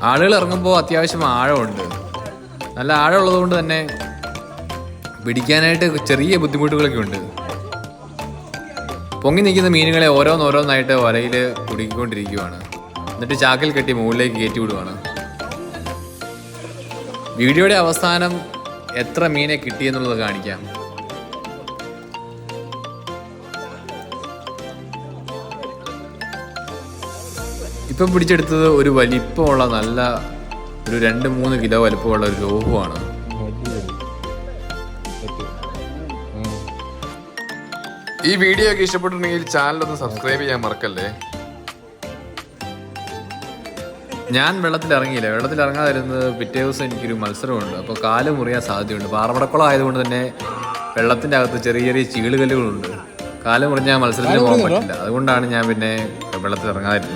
ആളുകൾ ഇറങ്ങുമ്പോൾ അത്യാവശ്യം ആഴമുണ്ട്. നല്ല ആഴമുള്ളത് കൊണ്ട് തന്നെ പിടിക്കാനായിട്ട് ചെറിയ ബുദ്ധിമുട്ടുകളൊക്കെ ഉണ്ട്. പൊങ്ങി നിൽക്കുന്ന മീനുകളെ ഓരോന്നോരോന്നായിട്ട് വലയിൽ കുടുക്കിക്കൊണ്ടിരിക്കുകയാണ്. എന്നിട്ട് ചാക്കിൽ കെട്ടി മുകളിലേക്ക് കയറ്റി വിടുവാണ്. വീഡിയോയുടെ അവസാനം എത്ര മീനെ കിട്ടിയെന്നുള്ളത് കാണിക്കാം. ഇപ്പം പിടിച്ചെടുത്തത് ഒരു വലിപ്പമുള്ള നല്ല ഒരു 2-3 കിലോ വലിപ്പമുള്ള ഒരു രോഹുവാണ്. ഈ വീഡിയോ ഒക്കെ ഇഷ്ടപ്പെട്ടിട്ടുണ്ടെങ്കിൽ ചാനലൊന്ന് സബ്സ്ക്രൈബ് ചെയ്യാൻ മറക്കല്ലേ. ഞാൻ വെള്ളത്തിലിറങ്ങിയില്ല. വെള്ളത്തിലിറങ്ങാതിരുന്നത് പിറ്റേ ദിവസം എനിക്കൊരു മത്സരമുണ്ട്. അപ്പോൾ കാല് മുറിയാൻ സാധ്യതയുണ്ട്. പാറമടക്കുളം ആയതുകൊണ്ട് തന്നെ വെള്ളത്തിൻ്റെ അകത്ത് ചെറിയ ചെറിയ ചീളുകല്ലുകളുണ്ട്. കാല് മുറിഞ്ഞാൽ മത്സരത്തിന് പോകാൻ പറ്റില്ല. അതുകൊണ്ടാണ് ഞാൻ പിന്നെ വെള്ളത്തിൽ ഇറങ്ങാതിരുന്നത്.